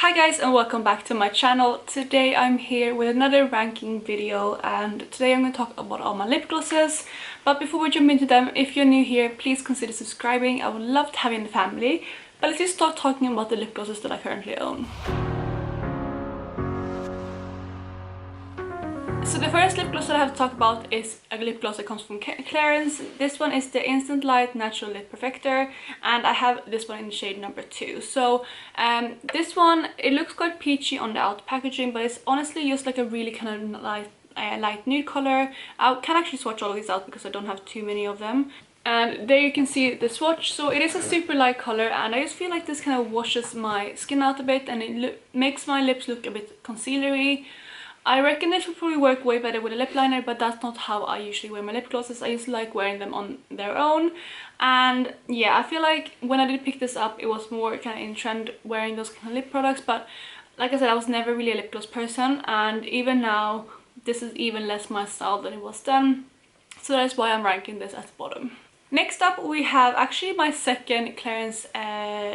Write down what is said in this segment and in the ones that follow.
Hi guys and welcome back to my channel. Today I'm here with another ranking video and today I'm going to talk about all my lip glosses. But before we jump into them, if you're new here, please consider subscribing. I would love to have you in the family. But let's just start talking about the lip glosses that I currently own. So the first lip gloss that I have to talk about is a lip gloss that comes from Clarins. This one is the Instant Light Natural Lip Perfector and I have this one in the shade number 2. So this one, it looks quite peachy on the out packaging, but it's honestly just like a really kind of light nude color. I can actually swatch all of these out because I don't have too many of them. And there you can see the swatch. So it is a super light color and I just feel like this kind of washes my skin out a bit and it makes my lips look a bit concealery. I reckon this would probably work way better with a lip liner, but that's not how I usually wear my lip glosses. I just like wearing them on their own. And yeah, I feel like when I did pick this up, it was more kind of in trend wearing those kind of lip products. But like I said, I was never really a lip gloss person. And even now, this is even less my style than it was then. So that's why I'm ranking this at the bottom. Next up, we have actually my second Clarins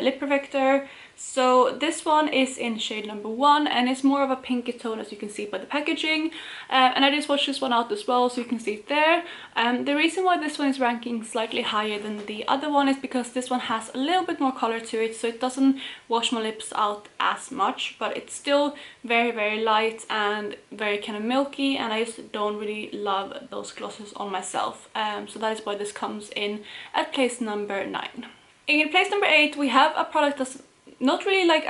lip perfector. So this one is in shade number 1 and it's more of a pinky tone, as you can see by the packaging. And I just swatched this one out as well, so you can see it there. The reason why this one is ranking slightly higher than the other one is because this one has a little bit more color to it, so it doesn't wash my lips out as much, but it's still very light and very kind of milky, and I just don't really love those glosses on myself. So that is why this comes in at place number 9. In place number 8, we have a product that's not really like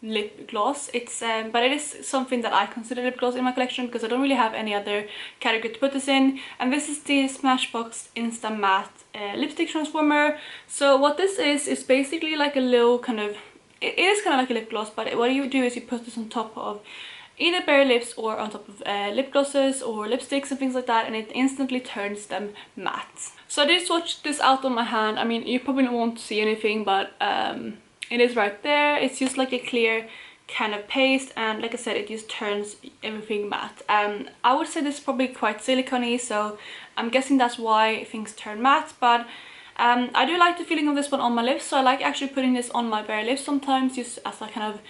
lip gloss, it's but it is something that I consider lip gloss in my collection because I don't really have any other category to put this in, and this is the Smashbox Insta Matte lipstick transformer. So what this is basically like a little kind of, it is kind of like a lip gloss, but what you do is you put this on top of either bare lips or on top of lip glosses or lipsticks and things like that, and it instantly turns them matte. So I did swatch this out on my hand. I mean, you probably won't see anything, but it is right there. It's just like a clear kind of paste, and like I said, it just turns everything matte. I would say this is probably quite silicone-y, so I'm guessing that's why things turn matte. But I do like the feeling of this one on my lips, so I like actually putting this on my bare lips sometimes, just as a kind of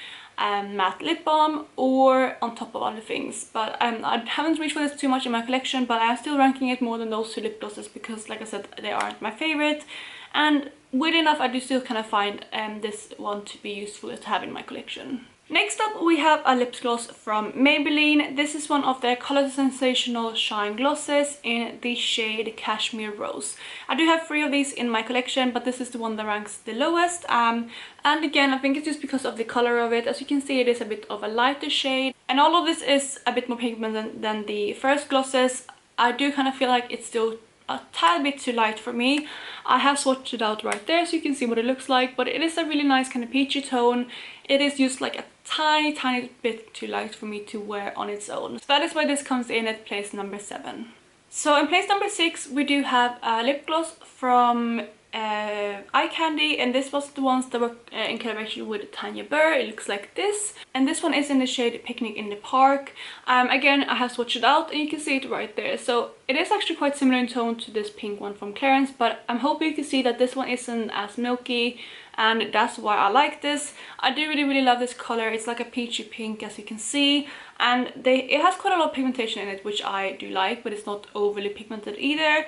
matte lip balm or on top of other things. But I haven't reached for this too much in my collection, but I'm still ranking it more than those two lip glosses because, like I said, they aren't my favorite. And weirdly enough, I do still kind of find this one to be useful to have in my collection. Next up, we have a lip gloss from Maybelline. This is one of their Color Sensational Shine Glosses in the shade Cashmere Rose. I do have 3 of these in my collection, but this is the one that ranks the lowest. And again, I think it's just because of the color of it. As you can see, it is a bit of a lighter shade. And all of this is a bit more pigmented than the first glosses. I do kind of feel like it's still a tad bit too light for me. I have swatched it out right there so you can see what it looks like, but it is a really nice kind of peachy tone. It is just like a tiny bit too light for me to wear on its own. So that is why this comes in at place number 7. So in place number 6, we do have a lip gloss from Eye Candy, and this was the ones that were in collaboration with Tanya Burr. It looks like this, and this one is in the shade Picnic in the Park. Again, I have swatched it out and you can see it right there. So it is actually quite similar in tone to this pink one from Clarins, but I'm hoping you can see that this one isn't as milky, and that's why I like this. I do really love this color. It's like a peachy pink, as you can see, and it has quite a lot of pigmentation in it, which I do like, but it's not overly pigmented either.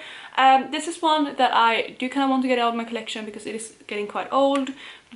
This is one that I do kind of want to get out of my collection because it is getting quite old,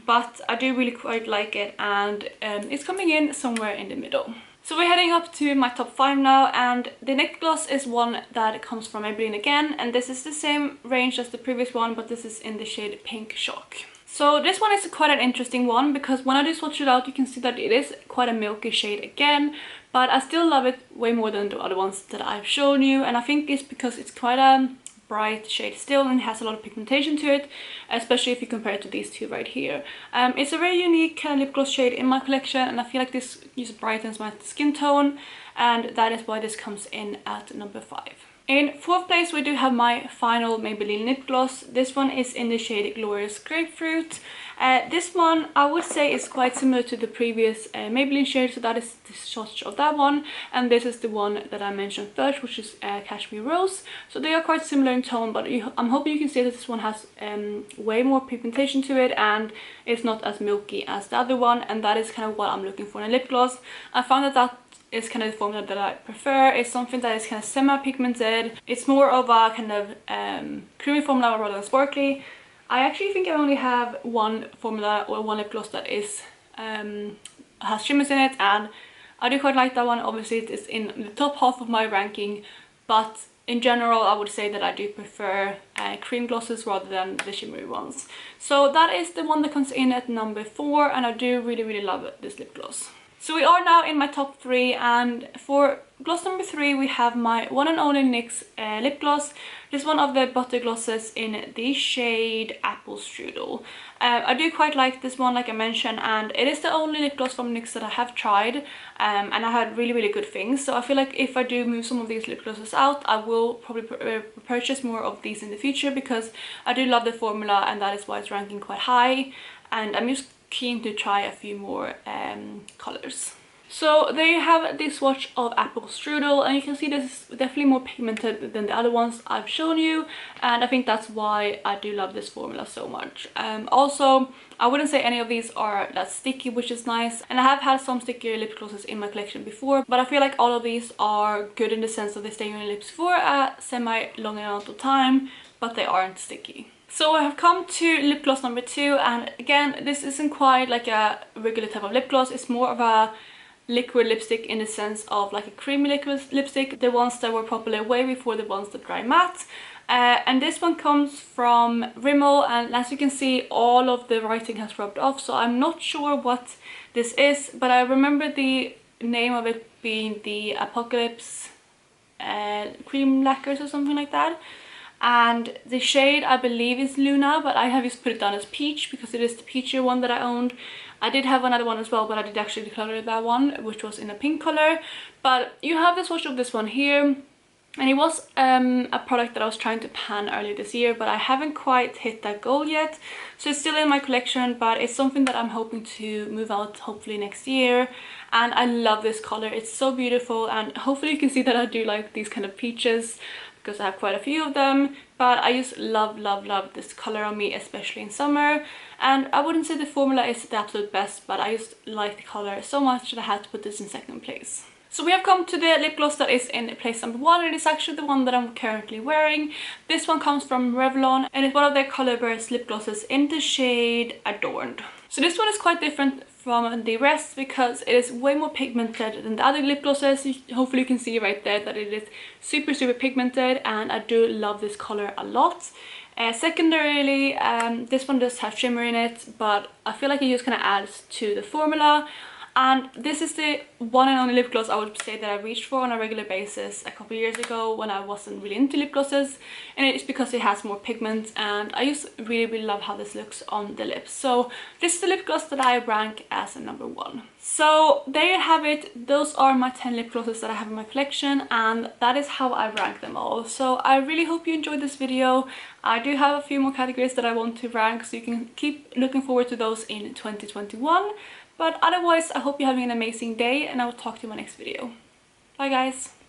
but I do really quite like it, and it's coming in somewhere in the middle. So we're heading up to my top 5 now, and the next gloss is one that comes from Maybelline again, and this is the same range as the previous one, but this is in the shade Pink Shock. So this one is quite an interesting one because when I do swatch it out, you can see that it is quite a milky shade again, but I still love it way more than the other ones that I've shown you, and I think it's because it's quite a bright shade still and it has a lot of pigmentation to it, especially if you compare it to these two right here. It's a very unique kind of lip gloss shade in my collection, and I feel like this just brightens my skin tone, and that is why this comes in at number 5. In fourth place, we do have my final Maybelline lip gloss. This one is in the shade Glorious Grapefruit. This one I would say is quite similar to the previous Maybelline shade, so that is the swatch of that one, and this is the one that I mentioned first, which is Cashmere Rose. So they are quite similar in tone, but I'm hoping you can see that this one has way more pigmentation to it, and it's not as milky as the other one, and that is kind of what I'm looking for in a lip gloss. I found that is kind of the formula that I prefer. It's something that is kind of semi-pigmented. It's more of a kind of creamy formula rather than sparkly. I actually think I only have one formula or one lip gloss that is has shimmers in it, and I do quite like that one. Obviously it is in the top half of my ranking, but in general I would say that I do prefer cream glosses rather than the shimmery ones. So that is the one that comes in at number 4, and I do really love this lip gloss. So we are now in my top 3, and for gloss number 3 we have my one and only NYX lip gloss. This is one of the butter glosses in the shade Apple Strudel. I do quite like this one, like I mentioned, and it is the only lip gloss from NYX that I have tried, and I had really good things. So I feel like if I do move some of these lip glosses out, I will probably purchase more of these in the future, because I do love the formula, and that is why it's ranking quite high, and I'm just keen to try a few more colors. So there you have this swatch of Apple Strudel, and you can see this is definitely more pigmented than the other ones I've shown you, and I think that's why I do love this formula so much. Also, I wouldn't say any of these are that sticky, which is nice, and I have had some stickier lip glosses in my collection before, but I feel like all of these are good in the sense that they stay on your lips for a semi-long amount of time, but they aren't sticky. So I have come to lip gloss number 2, and again, this isn't quite like a regular type of lip gloss. It's more of a liquid lipstick in the sense of like a creamy liquid lipstick, the ones that were popular way before the ones that dry matte. And this one comes from Rimmel, and as you can see, all of the writing has rubbed off, so I'm not sure what this is, but I remember the name of it being the Apocalypse cream lacquers or something like that. And the shade I believe is Luna, but I have just put it down as peach because it is the peachier one that I owned. I did have another one as well, but I did actually declutter that one, which was in a pink color. But you have the swatch of this one here, and it was a product that I was trying to pan earlier this year, but I haven't quite hit that goal yet. So it's still in my collection, but it's something that I'm hoping to move out hopefully next year. And I love this color, it's so beautiful, and hopefully you can see that I do like these kind of peaches, because I have quite a few of them, but I just love this color on me, especially in summer. And I wouldn't say the formula is the absolute best, but I just like the color so much that I had to put this in second place. So we have come to the lip gloss that is in place number 1, and it's actually the one that I'm currently wearing. This one comes from Revlon, and it's one of their color burst lip glosses in the shade Adorned. So this one is quite different from the rest because it is way more pigmented than the other lip glosses. Hopefully you can see right there that it is super pigmented, and I do love this color a lot. Secondarily, this one does have shimmer in it, but I feel like it just kind of adds to the formula. And this is the one and only lip gloss I would say that I reached for on a regular basis a couple of years ago when I wasn't really into lip glosses, and it's because it has more pigment, and I just really love how this looks on the lips. So this is the lip gloss that I rank as a number 1. So there you have it. Those are my 10 lip glosses that I have in my collection, and that is how I rank them all. So I really hope you enjoyed this video. I do have a few more categories that I want to rank, so you can keep looking forward to those in 2021. But otherwise, I hope you're having an amazing day, and I will talk to you in my next video. Bye guys!